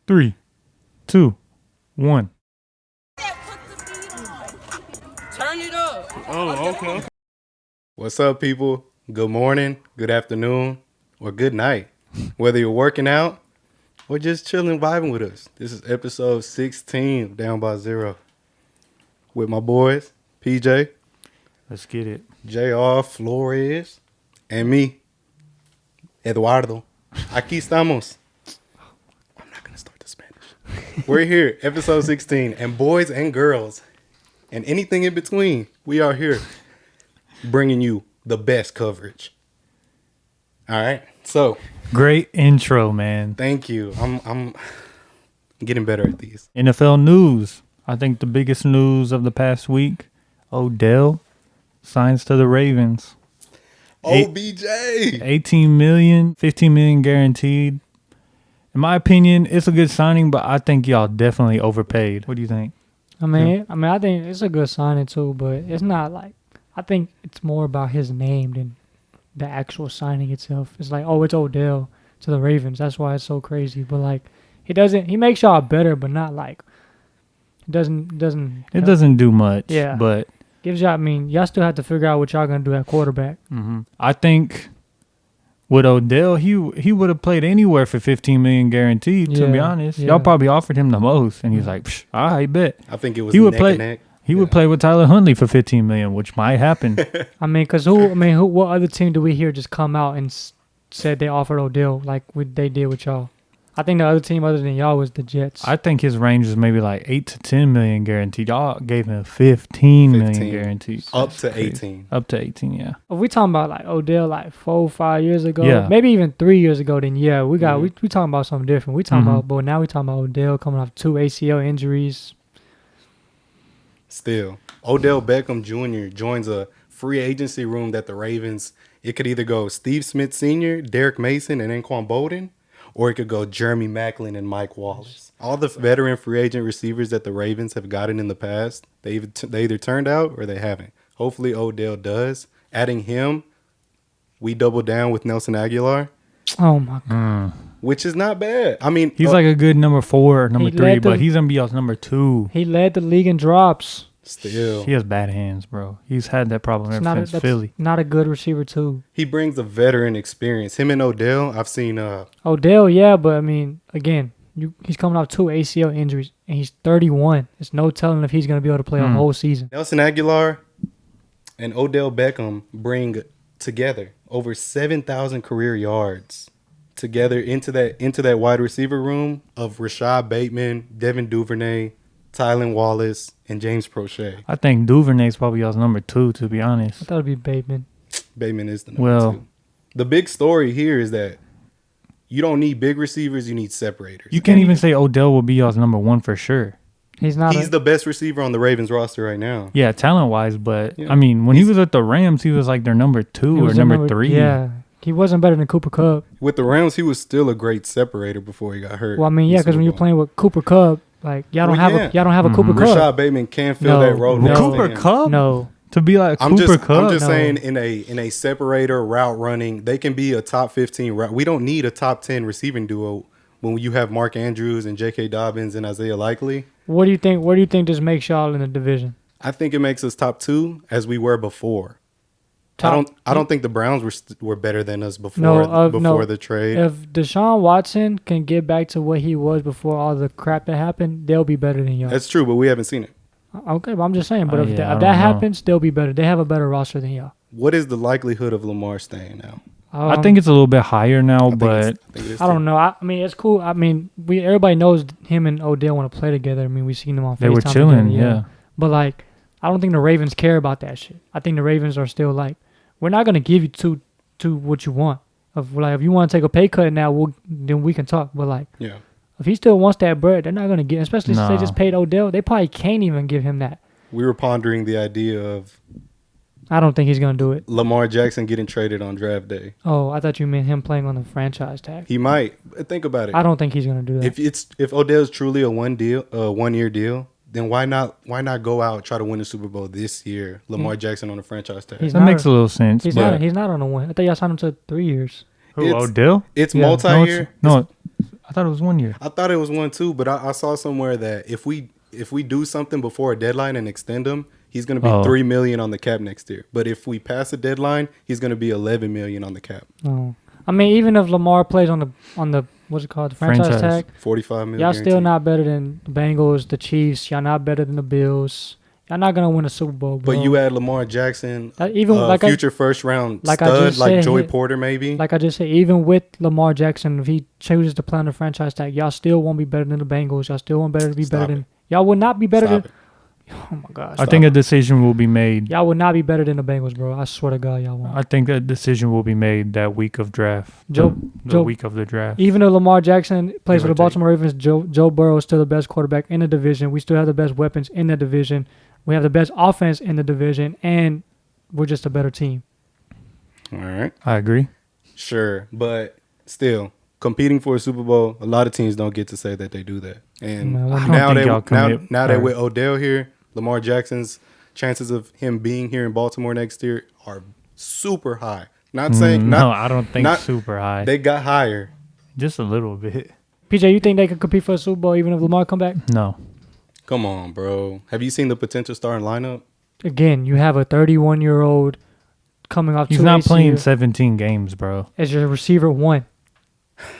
3, 2, 1. Turn it up. Oh, okay. What's up, people? Good morning, good afternoon, or good night. Whether you're working out or just chilling, vibing with us. This is episode 16 of Down by Zero. With my boys, PJ, Let's get it. JR, Flores, and me, Eduardo. Aquí estamos. I'm not going to start the Spanish. We're here, episode 16, and boys and girls, and anything in between, we are here bringing you the best coverage. All right, so Great intro, man. thank you. I'm getting better at these. NFL news. I think the biggest news of the past week, Odell signs to the Ravens. OBJ. 18 million, 15 million guaranteed. In my opinion, it's a good signing, but I think y'all definitely overpaid. What do you think? I think it's a good signing too, but it's not like, I think it's more about his name than the actual signing itself. It's like, oh, it's Odell to the Ravens. That's why it's so crazy. But like, he makes y'all better, but not like, it doesn't do much. Yeah. But gives y'all, y'all still have to figure out what y'all gonna do at quarterback. I think with Odell, he would have played anywhere for 15 million guaranteed, to be honest. Yeah. Y'all probably offered him the most, and he's like, Psh, all right, bet. I think it was He would neck play- and neck. He would play with Tyler Huntley for 15 million, which might happen. What other team do we hear just come out and said they offered Odell like they did with y'all? I think the other team other than y'all was the Jets. I think his range is maybe like 8 to 10 million guaranteed. Y'all gave him 15 million 15. guaranteed. Up That's to crazy. 18. Up to 18, yeah. If we talking about like Odell like 4 or 5 years ago, Yeah. maybe even 3 years ago, then yeah, we got Mhm. we talking about something different. We talking about, but now we talking about Odell coming off 2 ACL injuries. Still, Odell Beckham Jr. joins a free agency room that the Ravens, it could either go Steve Smith Sr., Derek Mason, and Anquan Bolden, or it could go Jeremy Maclin and Mike Wallace. All the veteran free agent receivers that the Ravens have gotten in the past, they either turned out or they haven't. Hopefully Odell does. Adding him, we double down with Nelson Aguilar, Oh my god, which is not bad. I mean, He's like a good number 4, number He 3, led but the- he's going to be y'all's number 2. he led the league in drops. still, He has bad hands, bro. He's had that problem It's ever since Philly. not a good receiver too. he brings a veteran experience. Him and Odell, I've seen Odell, yeah, but again, he's coming off 2 ACL injuries and he's 31. There's no telling if he's gonna be able to play a whole season. Nelson Aguilar and Odell Beckham bring together over 7,000 career yards together into that wide receiver room of Rashad Bateman, Devin Duvernay, Tylen Wallace, and James Prochet. I think Duvernay's probably y'all's number 2, to be I honest. thought it'd be Bateman. Bateman is the number Well- 2. The big story here is that you don't need big receivers, you need separators. You can't even say Odell will be y'all's number 1 for sure. He's not. He's the best receiver on the Ravens roster right now. Yeah, talent-wise, but, Yeah. I mean, when he was with the Rams, he was like their number 2 he or was the number 3. Yeah, he wasn't better than Cooper Kupp. With the Rams, he was still a great separator before he got hurt. Well, in the because when Super you're Bowl. playing with Cooper Kupp, like y'all don't Well, have a Cooper Kupp. Rashad Bateman can fill No, that role. no. next to Cooper him. Kupp? No, To be like I'm Cooper just Kupp? No. saying in a separator route running, they can be a top 15 route. We don't need a top 10 receiving duo when you have Mark Andrews and J.K. Dobbins and Isaiah Likely. what do you think? Where do you think this makes y'all in the division? I think it makes us top 2 as we were before. Top- I don't think the Browns were better than us before No, the trade. If Deshaun Watson can get back to what he was before all the crap that happened, they'll be better than y'all. That's true, but we haven't seen it. Okay, but I'm just saying. But Oh, if, yeah, that, I if don't that know. happens, they'll be better. They have a better roster than y'all. What is the likelihood of Lamar staying now? I think it's a little bit higher now, but I don't know. I mean, it's cool. I mean, everybody knows him and Odell want to play together. I mean, we've seen them on FaceTime they were chilling, together, yeah. But like, I don't think the Ravens care about that shit. I think the Ravens are still like, we're not gonna give you to what you want. Of like, if you want to take a pay cut now, then we can talk. But like, Yeah. if he still wants that bread, they're not gonna get. Especially since they No. just paid Odell, they probably can't even give him that. We were pondering the idea of I don't think he's gonna do it. Lamar Jackson getting traded on draft day. Oh, I thought you meant him playing on the franchise tag. He might. Think about it. I don't think he's gonna do that. If Odell's truly a 1 year deal, then why not go out and try to win the Super Bowl this year? Lamar Jackson on the franchise tag. He's that not makes a little sense. He's but not. He's not on a one. I thought y'all signed him to 3 years. who, it's- Odell? It's Yeah. multi-year. No, I thought it was 1 year. I thought it was 1 too, but I saw somewhere that if we do something before a deadline and extend him, he's going to be $3 million on the cap next year. But if we pass a deadline, he's going to be $11 million on the cap. Oh. I mean, even if Lamar plays on the what's it called, the franchise tag, $45 million. y'all still not better than the Bengals, the Chiefs. Y'all not better than the Bills. Y'all not gonna win a Super Bowl, bro. But you add Lamar Jackson, even future first round like stud, like Joey Porter, maybe. Like I just said, even with Lamar Jackson, if he chooses to play on the franchise tag, y'all still won't be better than the Bengals. Y'all still won't be better than. Y'all will not be better than. Oh my gosh! I think a decision will be made. Y'all will not be better than the Bengals, bro. I swear to God, y'all won't. I think a decision will be made that week of draft. The week of the draft. Even though Lamar Jackson plays for the Baltimore Ravens, Joe Burrow is still the best quarterback in the division. We still have the best weapons in the division. We have the best offense in the division, and we're just a better team. All right. I agree. Sure, but still, competing for a Super Bowl, a lot of teams don't get to say that they do that. And now that with Odell here, Lamar Jackson's chances of him being here in Baltimore next year are super high. Not saying I don't think super high. They got higher, just a little bit. PJ, you think they could compete for a Super Bowl even if Lamar come back? No. Come on, bro. Have you seen the potential starting lineup? Again, you have a 31-year-old coming off. He's not playing 17 games, bro. As your receiver 1.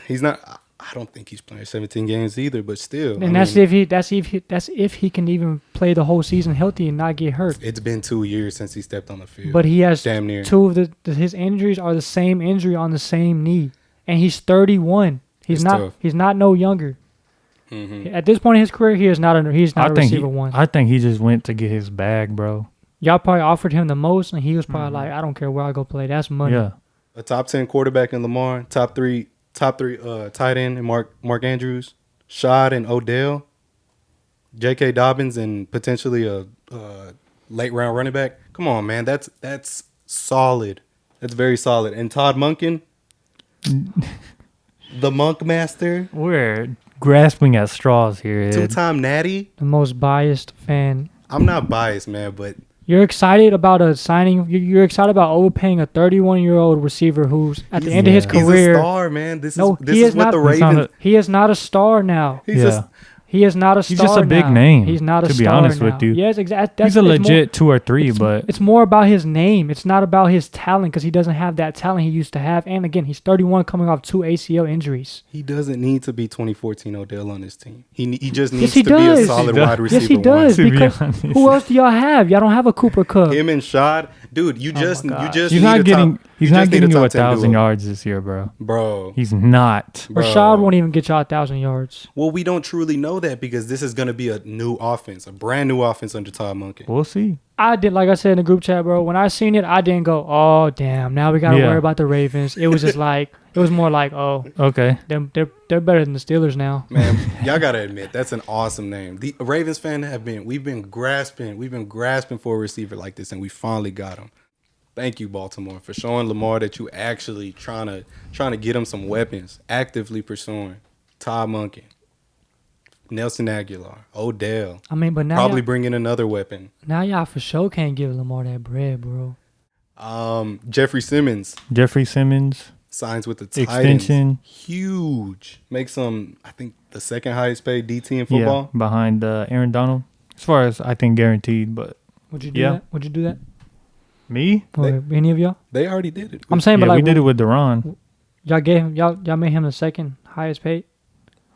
He's not. I don't think he's playing 17 games either, but still. And that's if he can even play the whole season healthy and not get hurt. It's been 2 years since he stepped on the field. But he has damn near. 2 of his injuries are the same injury on the same knee, and he's 31. He's not no younger. Mm-hmm. At this point in his career, he's not a receiver 1. I think he just went to get his bag, bro. Y'all probably offered him the most, and he was probably like, I don't care where I go play. That's money. Yeah. A top 10 quarterback in Lamar, top three tight end in Mark Andrews, Shad and Odell, J.K. Dobbins, and potentially a late round running back. Come on, man. That's solid. That's very solid. And Todd Monken, the Monk Master. We're grasping at straws here, Ed. 2-time natty. The most biased fan. I'm not biased, man, but you're excited about a signing. You're excited about overpaying a 31-year-old receiver who's at the end of his career. He's a star, man. This is what the Ravens. He is not a star now. He is not a star. He's just a big name. He's not a star. To be honest now. with you, yes, exactly. He's a legit 2 or 3, but it's more about his name. It's not about his talent because he doesn't have that talent he used to have. And again, he's 31, coming off 2 ACL injuries. He doesn't need to be 2014 Odell on his team. He just needs to be a solid wide receiver. Yes, he does. Because who else do y'all have? Y'all don't have a Cooper Kupp. Him and Shad, dude. He's not getting you 1,000 yards this year, bro. He's not. Rashad won't even get y'all 1,000 yards. Well, we don't truly know that because this is going to be a new offense, a brand new offense under Todd Monken. We'll see. I did, like I said in the group chat, bro. When I seen it, I didn't go, oh damn, now we gotta worry about the Ravens. It was just like, it was more like, oh, okay, they're better than the Steelers now. Man, y'all gotta admit that's an awesome name. The Ravens fan we've been grasping for a receiver like this, and we finally got him. Thank you, Baltimore, for showing Lamar that you actually trying to get him some weapons, actively pursuing Todd Monken, Nelson Aguilar, Odell. I mean, but now probably bring in another weapon. Now y'all for sure can't give Lamar that bread, bro. Jeffery Simmons signs with the Titans. Extension. Huge. Makes him, I think, the second highest paid DT in football. Yeah, behind Aaron Donald. As far as I think guaranteed, but would you do that? Would you do that? Me? Or any of y'all? They already did it. I'm saying, but we did it with Duran. Y'all made him the second highest paid.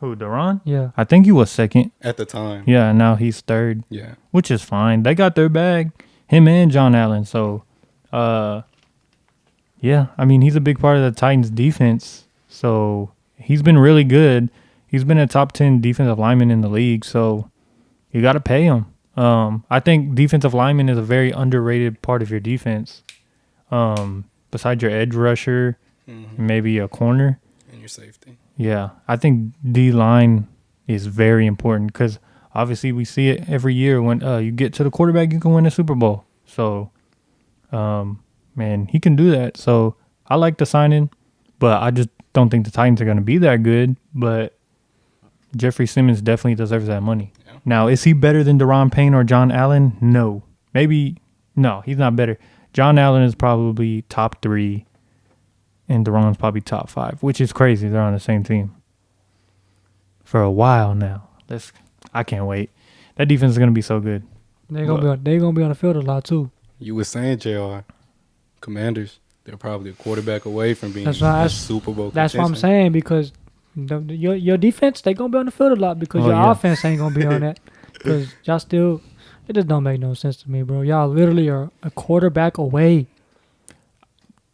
Who, Duran? Yeah. I think he was second. At the time. Yeah, now he's third. Yeah. Which is fine. They got their bag. Him and John Allen. So, yeah. I mean, he's a big part of the Titans defense. So, he's been really good. He's been a top 10 defensive lineman in the league. So, you got to pay him. I think defensive lineman is a very underrated part of your defense. Besides your edge rusher, maybe a corner. And your safety. Yeah, I think D-line is very important because obviously we see it every year when you get to the quarterback, you can win a Super Bowl. So, man, he can do that. So, I like the signing, but I just don't think the Titans are going to be that good. But Jeffery Simmons definitely deserves that money. Yeah. Now, is he better than Daron Payne or John Allen? No. No, he's not better. John Allen is probably top 3. And Duran's probably top 5, which is crazy. They're on the same team. for a while now. I can't wait. That defense is gonna be so good. They're gonna be on the field a lot too. You were saying, JR, Commanders, they're probably a quarterback away from being That's why a Super Bowl That's what I'm contestant. saying, because your defense, they gonna be on the field a lot, because Oh, your yeah. offense ain't gonna be on that. Because y'all still, it just don't make no sense to me, bro. Y'all literally are a quarterback away.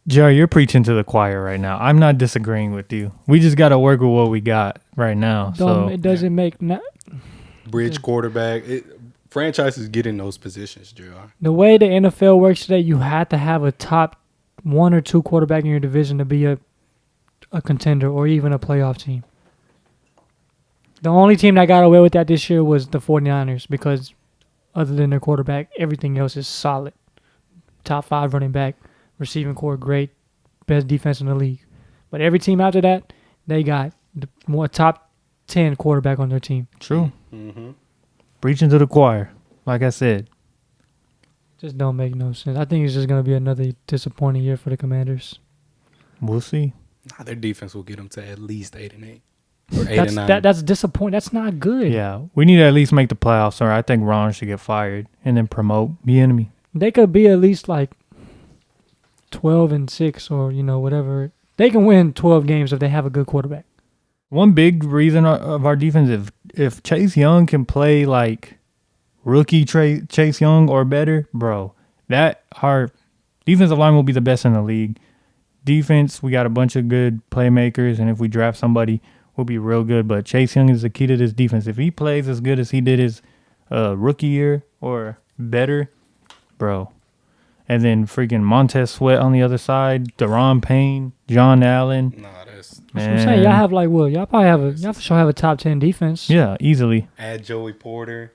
Jerry, you're preaching to the choir right now. I'm not disagreeing with you. We just got to work with what we got right now. It doesn't make Bridge quarterback. Franchises get in those positions, JR. the way the NFL works today. You have to have a top 1 or 2 quarterback in your division to be a contender or even a playoff team. The only team that got away with that this year was the 49ers, because other than their quarterback, everything else is solid. Top 5 running back, receiving core great, best defense in the league. But every team after that, they got more top 10 quarterback on their team. True. Mm-hmm. Preaching to the choir, like I said. Just don't make no sense. I think it's just going to be another disappointing year for the Commanders. We'll see. Nah, their defense will get them to at least 8-8 or 8-9. That's disappointing. That's not good. Yeah, we need to at least make the playoffs, or I think Ron should get fired and then promote the enemy. They could be at least like 12-6 or, whatever. They can win 12 games if they have a good quarterback. One big reason of our defense, if Chase Young can play like rookie Chase Young or better, bro, that our defensive line will be the best in the league. Defense, we got a bunch of good playmakers, and if we draft somebody, we'll be real good. But Chase Young is the key to this defense. If he plays as good as he did his rookie year or better, bro. And then freaking Montez Sweat on the other side, Deron Payne, John Allen. Nah, that's That's what I'm saying. Y'all have y'all probably y'all for sure have a top 10 defense. Yeah, easily. add Joey Porter.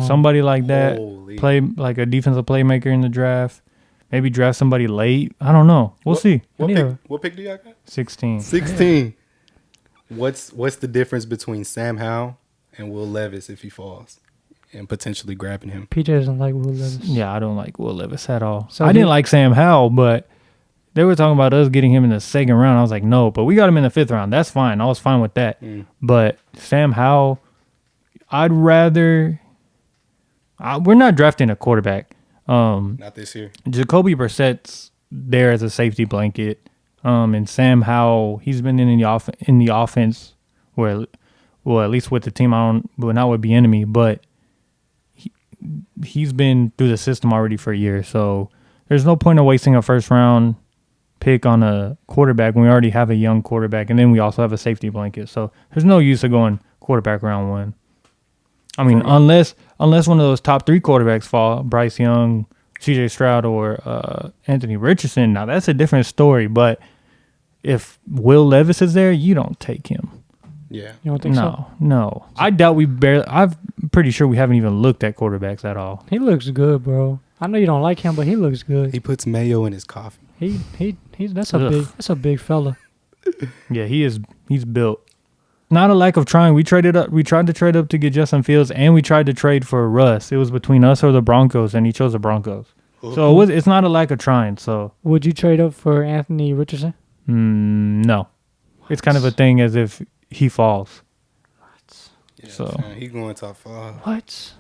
Somebody like that, Holy. play like a defensive playmaker in the draft. Maybe draft somebody late. I don't know. We'll see. What pick do y'all got? 16. 16. What's the difference between Sam Howell and Will Levis if he falls and potentially grabbing him? PJ doesn't like Will Levis. Yeah, I don't like Will Levis at all. So I didn't like Sam Howell, but they were talking about us getting him in the second round. I was like, no, but we got him in the 5th round. That's fine. I was fine with that. But Sam Howell, I'd rather... we're not drafting a quarterback. Not this year. Jacoby Brissett's there as a safety blanket. And Sam Howell, he's been in the offense where, well, at least with the team, not with the enemy, but he's been through the system already for a year. So there's no point of wasting a first round pick on a quarterback when we already have a young quarterback, and then we also have a safety blanket. So there's no use of going quarterback round 1. I mean, unless one of those top 3 quarterbacks fall, Bryce Young, C.J. Stroud, or Anthony Richardson, now that's a different story. But if Will Levis is there, you don't take him. Yeah. You don't think so? No. I doubt I'm pretty sure we haven't even looked at quarterbacks at all. He looks good, bro. I know you don't like him, but he looks good. He puts mayo in his coffee. That's a big fella. Yeah, he's built. Not a lack of trying. We tried to trade up to get Justin Fields, and we tried to trade for Russ. It was between us or the Broncos, and he chose the Broncos. So it's not a lack of trying. So would you trade up for Anthony Richardson? No. It's kind of a thing as if he falls. Yeah, So he's going top 5. What?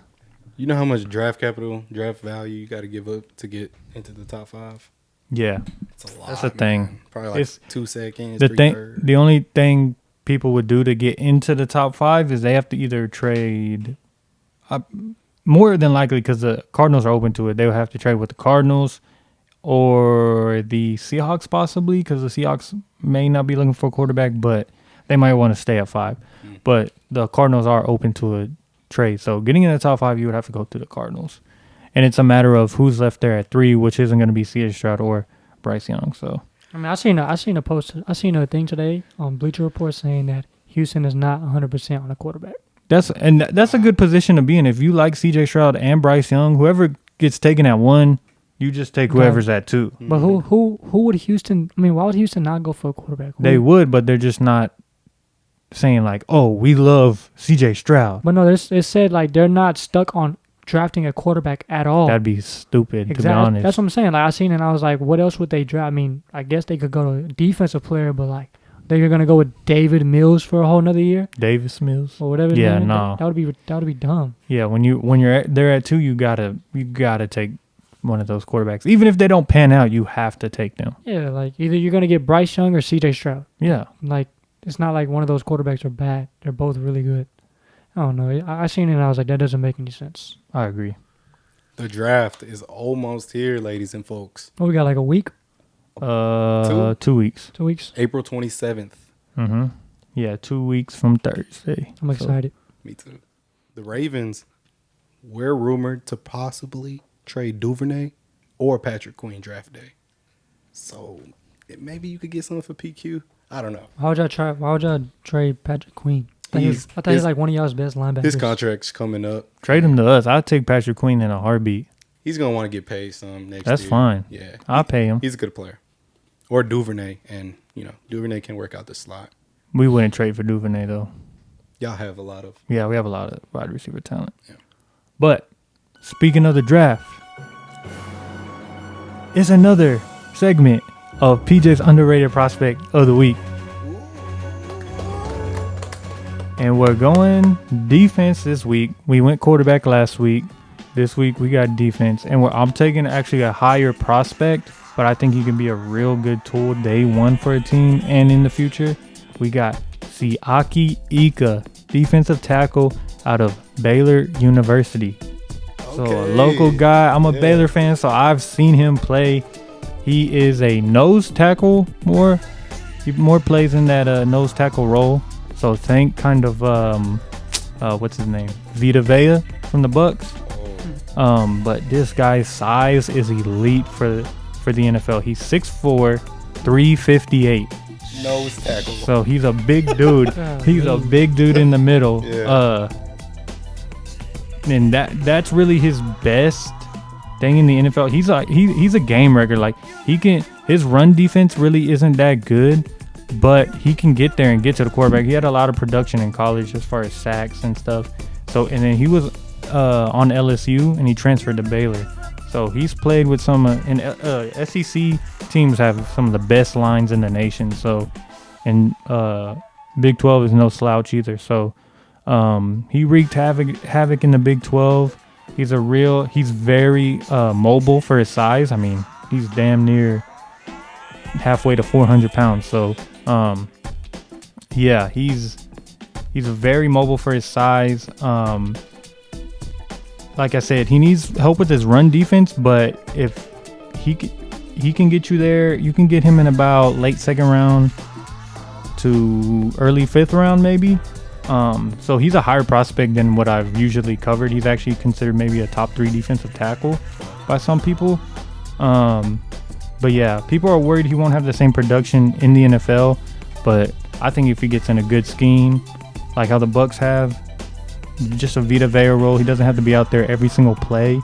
You know how much draft value you got to give up to get into the top 5? yeah, It's a lot. that's the thing. Probably like It's 2 seconds. The 3 thing, thirds. the only thing people would do to get into the top 5 is they have to either trade. More than likely, because the Cardinals are open to it, they would have to trade with the Cardinals or the Seahawks possibly, because the Seahawks may not be looking for a quarterback, but they might want to stay at 5. But the Cardinals are open to a trade. So getting in the top 5, you would have to go to the Cardinals. And it's a matter of who's left there at 3, which isn't going to be C.J. Stroud or Bryce Young. So I mean, I seen a thing today on Bleacher Report saying that Houston is not 100% on a quarterback. that's a good position to be in. If you like C.J. Stroud and Bryce Young, whoever gets taken at 1, you just take whoever's at 2. But who would Houston? I mean, why would Houston not go for a quarterback? They would, but they're just not saying like, "Oh, we love C.J. Stroud." But no, it said like they're not stuck on drafting a quarterback at all. That'd be stupid, to be Exactly. honest. That's what I'm saying. Like I seen it and I was like, what else would they draft? I mean, I guess they could go to a defensive player, but like They're gonna go with David Mills for a whole nother year Davis Mills. or whatever. his Yeah, name is. no. That would be dumb. Yeah, when you're there at 2, you gotta take one of those quarterbacks. Even if they don't pan out, you have to take them. Yeah, like either you're gonna get Bryce Young or C.J. Stroud. Yeah. Like it's not like one of those quarterbacks are bad. They're both really good. I don't know. I seen it and I was like, that doesn't make any sense. I agree. The draft is almost here, ladies and folks. Oh, we got like a week, 2 weeks. 2 weeks. April 27th. Mm-hmm. Yeah, 2 weeks from Thursday. I'm excited. Me too. The Ravens, we're rumored to possibly trade Duvernay or Patrick Queen draft day. So maybe you could get something for PQ. I don't know. Why would y'all trade Patrick Queen? I thought he was like one of y'all's best linebackers. His contract's coming up. Trade him to us. I'd take Patrick Queen in a heartbeat. He's going to want to get paid some next That's year. fine. Yeah. I'll pay him. He's a good player. Or Duvernay. And, Duvernay can work out the slot. We wouldn't trade for Duvernay, though. Y'all have a lot of. Yeah, we have a lot of wide receiver talent. Yeah. But speaking of the draft, it's another segment of PJ's underrated prospect of the week. And we're going defense this week. We went quarterback last week. This week we got defense. And I'm taking actually a higher prospect, but I think he can be a real good tool day one for a team and in the future. We got Siaki Ika, defensive tackle out of Baylor University. So a local guy. I'm a Baylor fan, so I've seen him play. He is a nose tackle more. He more plays in that nose tackle role. So think kind of what's his name? Vita Vea from the Bucks. But this guy's size is elite for the NFL. He's 6'4", 358. Nose tackle. So he's a big dude. He's a big dude in the middle. Yeah. And that's really his best thing in the NFL. He's a game wrecker. Like his run defense really isn't that good, but he can get there and get to the quarterback. He had a lot of production in college as far as sacks and stuff. So and then he was on LSU and he transferred to Baylor. So he's played with some and SEC teams have some of the best lines in the nation. So and Big 12 is no slouch either. So he wreaked havoc in the Big 12. He's very mobile for his size. I mean, he's damn near halfway to 400 pounds. So yeah, he's very mobile for his size. Like I said, he needs help with his run defense, but if he can get you there, you can get him in about late second round to early fifth round maybe. So he's a higher prospect than what I've usually covered. He's actually considered maybe a top 3 defensive tackle by some people. But yeah, people are worried he won't have the same production in the NFL, but I think if he gets in a good scheme, like how the Bucks have, just a Vita Vea role, he doesn't have to be out there every single play.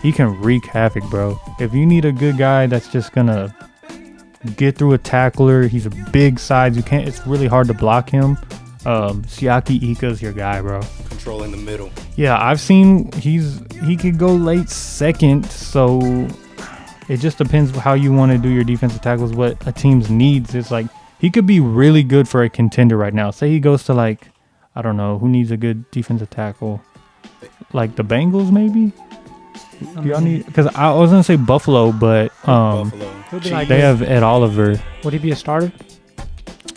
He can wreak havoc, bro. If you need a good guy that's just gonna get through a tackler, he's a big size. It's really hard to block him. Siaki Ika's your guy, bro. Controlling the middle. Yeah, I've seen he could go late second, so it just depends how you want to do your defensive tackles, what a team's needs. It's like he could be really good for a contender right now. Say he goes to like, I don't know, who needs a good defensive tackle? Like the Bengals, maybe? Do y'all need? Because I was gonna say Buffalo, but they have Ed Oliver. Would he be a starter?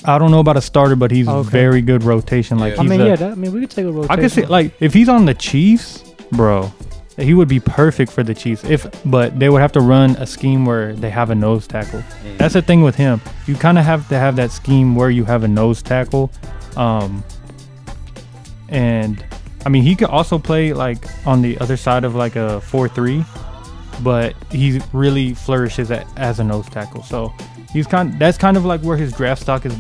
I don't know about a starter, but he's very good rotation. Like Yeah. we could take a rotation. I could say like if he's on the Chiefs, bro, he would be perfect for the Chiefs. But they would have to run a scheme where they have a nose tackle. That's the thing with him. You kind of have to have that scheme where you have a nose tackle. And I mean, he could also play like on the other side of like a 4-3, but he really flourishes as a nose tackle. So that's kind of like where his draft stock is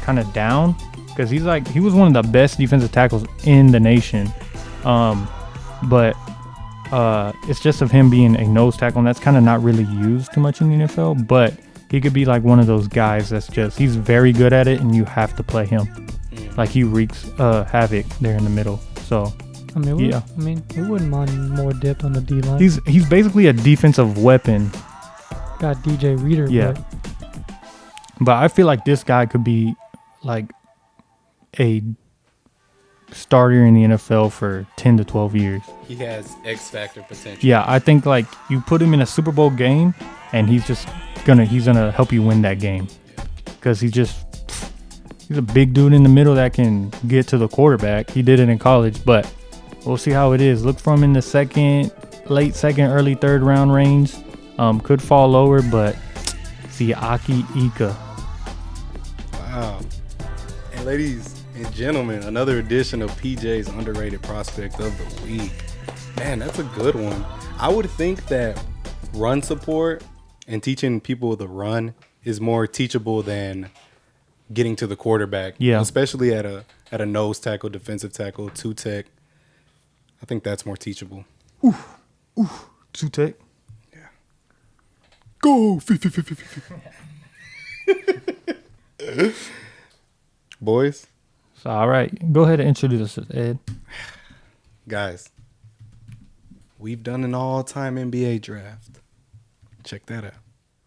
kind of down, because he was one of the best defensive tackles in the nation. But it's just of him being a nose tackle, and that's kind of not really used too much in the NFL. But he could be like one of those guys he's very good at it, and you have to play him. Like he wreaks havoc there in the middle. So we wouldn't mind more depth on the D line. He's basically a defensive weapon. Got DJ Reader. Yeah. But I feel like this guy could be like a starter in the NFL for 10 to 12 years. He has X factor potential. Yeah, I think like you put him in a Super Bowl game and he's gonna help you win that game. Cuz he's a big dude in the middle that can get to the quarterback. He did it in college, but we'll see how it is. Look for him in the late second, early third round range. Could fall lower, but Siaki Ika. Wow. And ladies and gentlemen, another edition of PJ's underrated prospect of the week. Man, that's a good one. I would think that run support and teaching people the run is more teachable than getting to the quarterback. Yeah. Especially at a nose tackle, defensive tackle, two tech. I think that's more teachable. Two tech. Yeah. Go! Boys. So, all right. Go ahead and introduce us, Ed. Guys, we've done an all-time NBA draft. Check that out.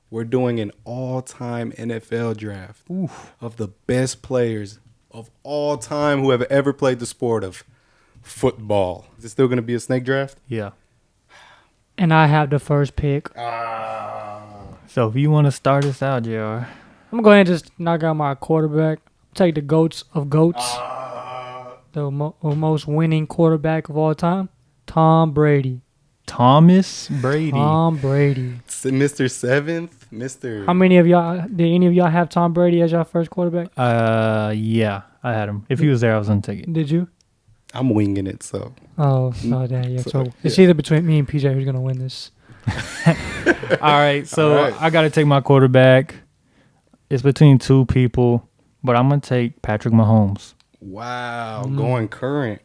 We're doing an all-time NFL draft of the best players of all time who have ever played the sport of football. Is it still going to be a snake draft? Yeah. And I have the first pick. So if you want to start us out, JR. I'm going to go ahead and just knock out my quarterback. Take the GOATs of GOATs. The most winning quarterback of all time, Tom Brady. Thomas Brady. Tom Brady. Mr. Seventh? Mr. How many of y'all, did any of y'all have Tom Brady as your first quarterback? Yeah, I had him. If he was there, I was gonna take it. Did you? I'm winging it, so. Oh, yeah. So it's yeah. either between me and PJ who's going to win this. All right, so All right. I gotta take my quarterback. It's between two people, but I'm gonna take Patrick Mahomes. Wow, going current.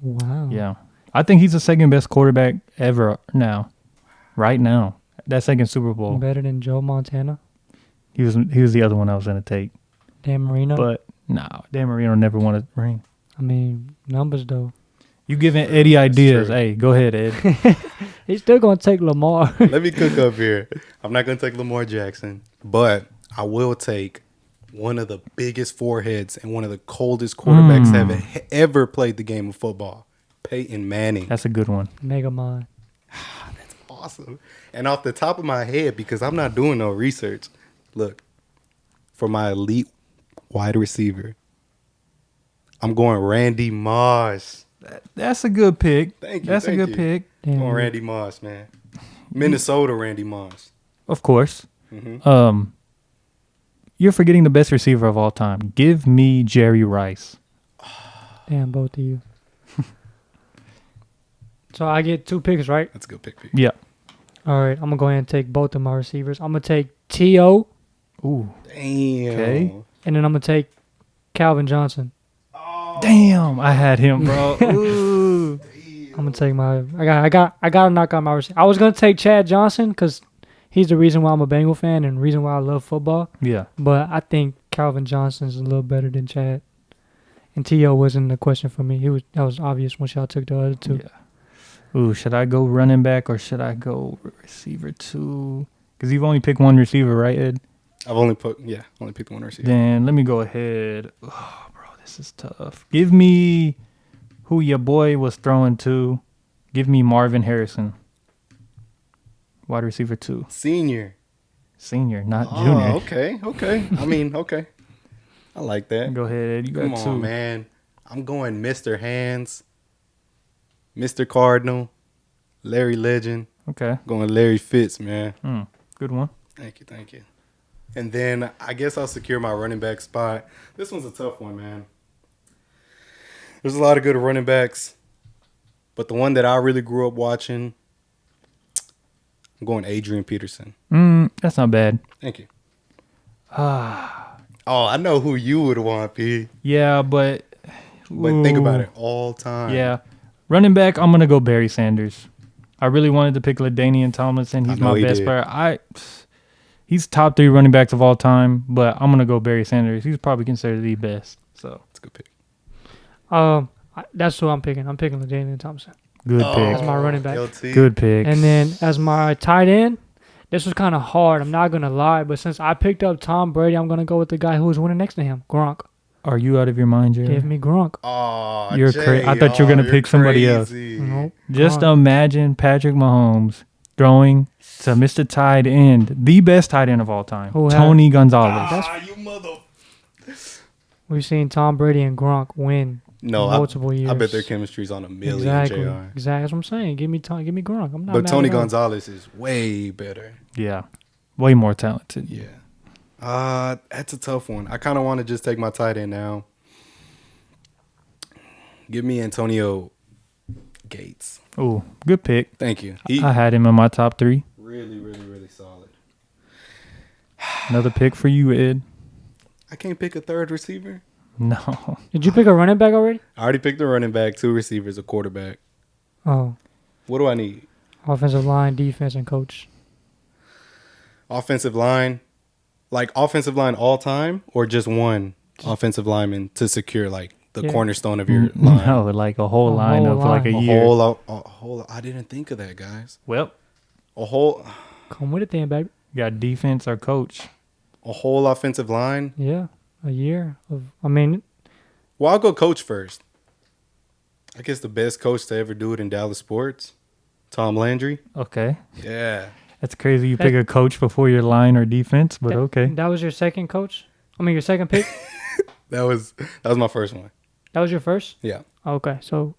Wow. Yeah, I think he's the second best quarterback ever now. Right now, that second Super Bowl. Better than Joe Montana, He was the other one I was gonna take, Dan Marino. but no, Dan Marino never won a ring. I mean, numbers though. You giving Eddie ideas? true. Hey, go ahead, Ed. He's still going to take Lamar. Let me cook up here. I'm not going to take Lamar Jackson, but I will take one of the biggest foreheads and one of the coldest quarterbacks that have ever played the game of football, Peyton Manning. That's a good one. Mega Mind. That's awesome. And off the top of my head, because I'm not doing no research, look, for my elite wide receiver, I'm going Randy Moss. That's a good pick. Thank you. That's thank a good you. pick. I'm going Randy Moss, man. Minnesota Randy Moss. Of course. Mhm. You're forgetting the best receiver of all time. Give me Jerry Rice. Damn, both of you. So I get two picks, right? That's a good pick. Yeah. All right, I'm going to go ahead and take both of my receivers. I'm going to take T.O. Ooh. Damn. Okay. and then I'm going to take Calvin Johnson. Damn, I had him, bro. Ooh. I'm going to take my I got to knock out my receiver. I was going to take Chad Johnson cuz he's the reason why I'm a Bengal fan and the reason why I love football. Yeah. But I think Calvin Johnson's a little better than Chad. And T.O. wasn't a question for me. That was obvious once y'all took the other two. Yeah. Ooh, should I go running back or should I go receiver too? Because you've only picked one receiver, right, Ed? I've only picked one receiver. Then let me go ahead. Oh, bro, this is tough. Give me who your boy was throwing to. Give me Marvin Harrison. Wide receiver 2. Senior, not junior. Okay. I mean, okay. I like that. Go ahead, Ed. You got Come 2. on, man. I'm going Mr. Hands, Mr. Cardinal, Larry Legend. Okay. Going Larry Fitz, man. Good one. Thank you. And then I guess I'll secure my running back spot. This one's a tough one, man. There's a lot of good running backs, but the one that I really grew up watching, I'm going Adrian Peterson. That's not bad. Thank you. Oh, I know who you would want, P. Yeah, but Think about it all time. Yeah. Running back, I'm going to go Barry Sanders. I really wanted to pick LaDainian Tomlinson. He's my best player. He's top 3 running backs of all time, but I'm going to go Barry Sanders. He's probably considered the best. So That's a good pick. That's who I'm picking. I'm picking LaDainian Thompson. good pick. As my running back. LT. Good pick. And then as my tight end, this was kind of hard. I'm not going to lie, but since I picked up Tom Brady, I'm going to go with the guy who was winning next to him, Gronk. Are you out of your mind, Jerry? Give me Gronk. Oh, You're crazy. I thought you were gonna pick somebody else. Nope. Just Gronk. imagine Patrick Mahomes throwing to Mr. Tight End, the best tight end of all time, Who had- Tony Gonzalez. You mother. We've seen Tom Brady and Gronk win No, multiple years. I bet their chemistry's on a million. Exactly. Jr. Exactly. That's what I'm saying. Give me Gronk. I'm not. But mad Tony at all. Gonzalez is way better. Yeah, way more talented. Yeah. That's a tough one. I kind of want to just take my tight end now. Give me Antonio Gates. Ooh, good pick. Thank you. I had him in my top 3. Really, really, really solid. Another pick for you, Ed. I can't pick a third receiver. No. Did you pick a running back already? I already picked a running back, 2 receivers, a quarterback. Oh, What do I need? offensive line, defense, and coach. Offensive line. Like offensive line all time or just one offensive lineman to secure like the Yeah. cornerstone of your line? No, like a whole line whole of like a line. year. A whole. I didn't think of that, guys. Well, A whole Come with it then, baby. you got defense or coach. offensive line. Yeah, a year of. I mean, Well, I'll go coach first. I guess the best coach to ever do it in Dallas sports, Tom Landry. Okay. Yeah. That's crazy. You pick a coach before your line or defense, but okay. That was your second coach. I mean, your second pick. That was my first one. That was your first. Yeah. Okay, so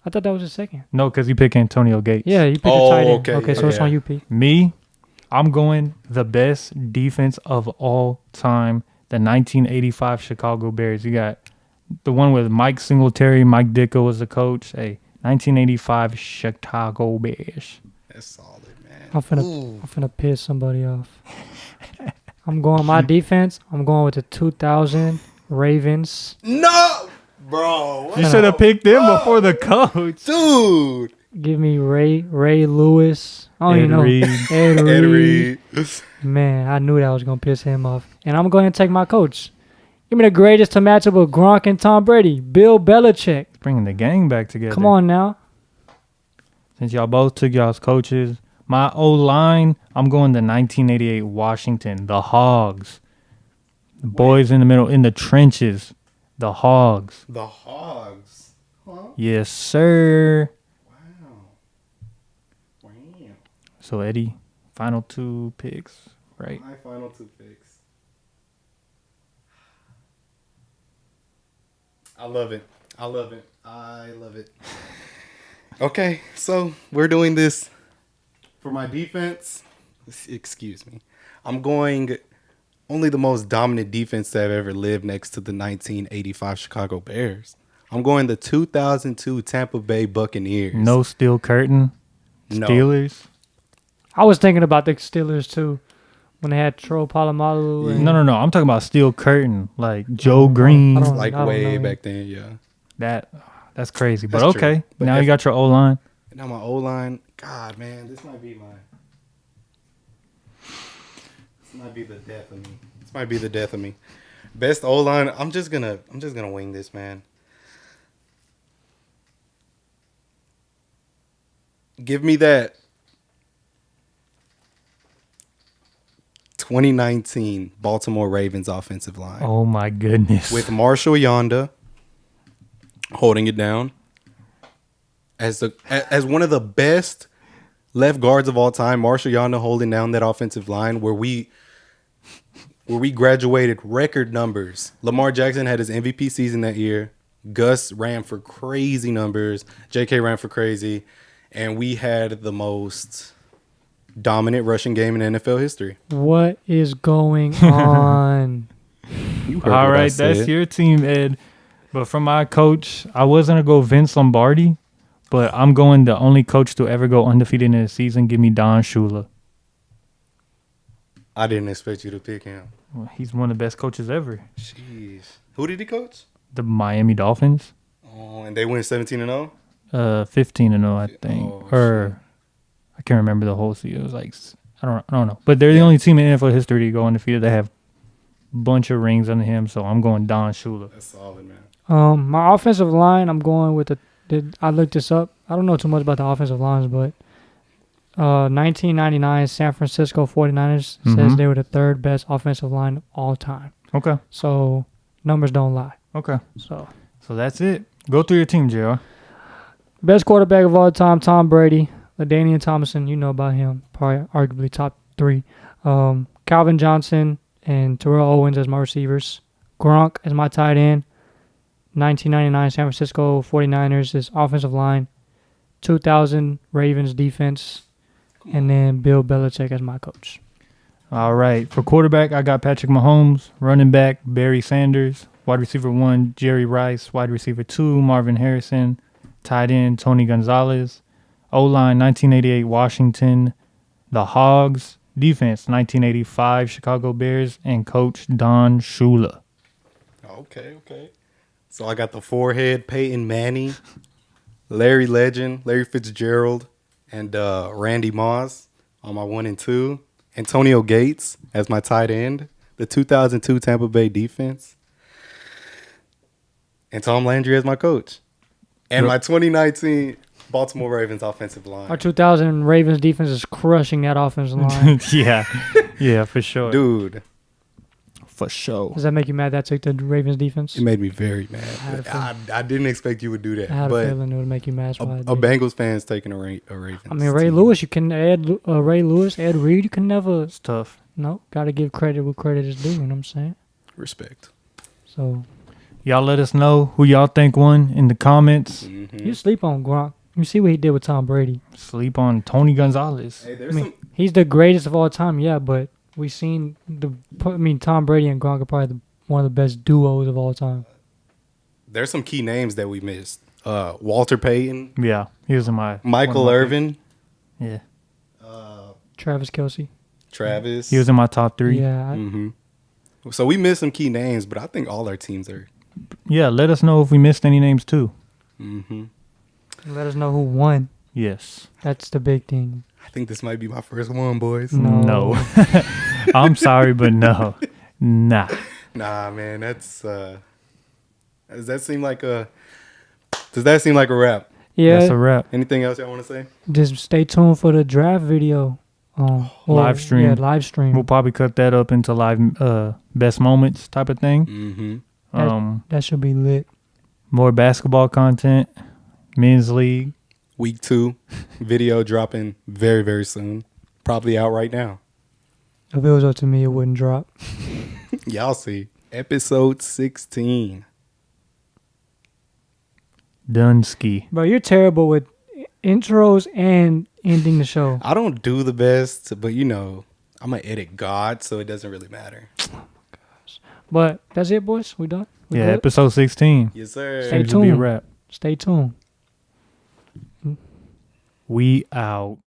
I thought that was your second. No, because you pick Antonio Gates. Yeah, you picked Oh, a tight end. okay, Okay, so it's yeah. on you, P. Me, I'm going the best defense of all time, the 1985 Chicago Bears. You got the one with Mike Singletary, Mike Ditka was the coach. Hey, 1985 Chicago Bears. That's solid, man. I'm finna piss somebody off. I'm going my defense. I'm going with the 2000 Ravens. No, bro. You should have picked them before the coach. Dude. Give me Ray Lewis. I don't Ed even know. Reed. Ed Ed Reed. Reed. Man, I knew that was gonna piss him off. And I'm going to take my coach. Give me the greatest to match up with Gronk and Tom Brady, Bill Belichick. Bringing the gang back together. Come on now. Since y'all both took y'all's coaches, my O-line, I'm going the 1988 Washington, the Hogs. The boys in the middle, in the trenches, the Hogs. The Hogs. Huh? Yes, sir. Wow. So, Eddie, final 2 picks, right? My final 2 picks. I love it. I love it. Okay, so we're doing this for my defense. Excuse me. I'm going only the most dominant defense that have ever lived next to the 1985 Chicago Bears. I'm going the 2002 Tampa Bay Buccaneers. No steel curtain. No. Steelers. I was thinking about the Steelers too when they had Tro Palomalu. And No. I'm talking about steel curtain, like Joe Green. I don't- Like know way him. back then, yeah. That's crazy. But That's true. okay. But Now if- you got your O-line. Now my O-line, God, man, this might be the death of me. Best O-line, I'm just gonna wing this, man. Give me that 2019 Baltimore Ravens offensive line Oh, my goodness. with Marshall Yonda holding it down as one of the best left guards of all time. Marshall Yonda holding down that offensive line where we graduated record numbers. Lamar Jackson had his MVP season that year. Gus ran for crazy numbers. JK ran for crazy. And we had the most dominant rushing game in NFL history. What is going on? You heard All what I right, that's said. your team, Ed. But for my coach, I was going to go Vince Lombardi, but I'm going the only coach to ever go undefeated in a season. Give me Don Shula. I didn't expect you to pick him. Well, he's one of the best coaches ever. Jeez. Who did he coach? The Miami Dolphins. Oh, and they went 17-0? 15-0, I think. Oh, or I can't remember the whole season. It was like, I don't know. But they're the only team in NFL history to go undefeated. They have a bunch of rings under him, so I'm going Don Shula. That's solid, man. My offensive line, I'm going with I looked this up. I don't know too much about the offensive lines, but 1999 San Francisco 49ers says they were the 3rd best offensive line of all time. Okay. So numbers don't lie. Okay. So, So that's it. Go through your team, JR. best quarterback of all time, Tom Brady. LaDainian Tomlinson, you know about him. Probably arguably top 3. Calvin Johnson and Terrell Owens as my receivers. Gronk as my tight end. 1999 San Francisco 49ers is offensive line. 2000 Ravens defense. And then Bill Belichick as my coach. All right. For quarterback, I got Patrick Mahomes. Running back, Barry Sanders. Wide receiver 1, Jerry Rice. Wide receiver 2, Marvin Harrison. Tight end, Tony Gonzalez. O-line, 1988 Washington. The Hogs. Defense, 1985 Chicago Bears. And coach, Don Shula. Okay. So I got the forehead, Peyton Manning, Larry Legend, Larry Fitzgerald, and Randy Moss on my 1 and 2. Antonio Gates as my tight end. The 2002 Tampa Bay defense. And Tom Landry as my coach. And my 2019 Baltimore Ravens offensive line. Our 2000 Ravens defense is crushing that offensive line. Yeah, for sure. Dude, For sure. Does that make you mad that I took the Ravens defense? it made me very mad. had a feeling. I didn't expect you would do that. I had a but feeling it would make you mad. That's why I a did. Bengals fan's taking a Ravens. I mean, Ray team. Lewis, you can add Ray Lewis, Ed Reed. You can never. It's tough. No, got to give credit where credit is due. You know what I'm saying? Respect. So Y'all let us know who y'all think won in the comments. Mm-hmm. you sleep on Gronk. You see what he did with Tom Brady. Sleep on Tony Gonzalez. Hey, I there's mean, he's the greatest of all time, yeah, but we seen Tom Brady and Gronk are probably one of the best duos of all time. there's some key names that we missed. Walter Payton, Yeah, he was in my Michael one of my Irvin, picks. Yeah, Travis Kelce. Travis. he was in my top 3. Yeah, Mm-hmm. So we missed some key names, but I think all our teams are. Yeah, let us know if we missed any names too. Mm-hmm. let us know who won. Yes. That's the big thing. I think this might be my first one, boys. No. I'm sorry, but no. Nah. Nah, man, that's. Does that seem like a? Does that seem like a wrap? Yeah, That's a wrap. Anything else y'all want to say? just stay tuned for the draft video. Live stream. Yeah, live stream. We'll probably cut that up into live best moments type of thing. Mm-hmm. That should be lit. More basketball content, men's league. Week 2 video dropping very, very soon. Probably out right now. If it was up to me, it wouldn't drop. Y'all see. Episode 16. Dunsky. Bro, you're terrible with intros and ending the show. I don't do the best, but I'm an edit god, so it doesn't really matter. But that's it, boys. We done? We Yeah, good? episode 16. Yes, sir. Stay Seems to be a tuned. wrap. Stay tuned. We out.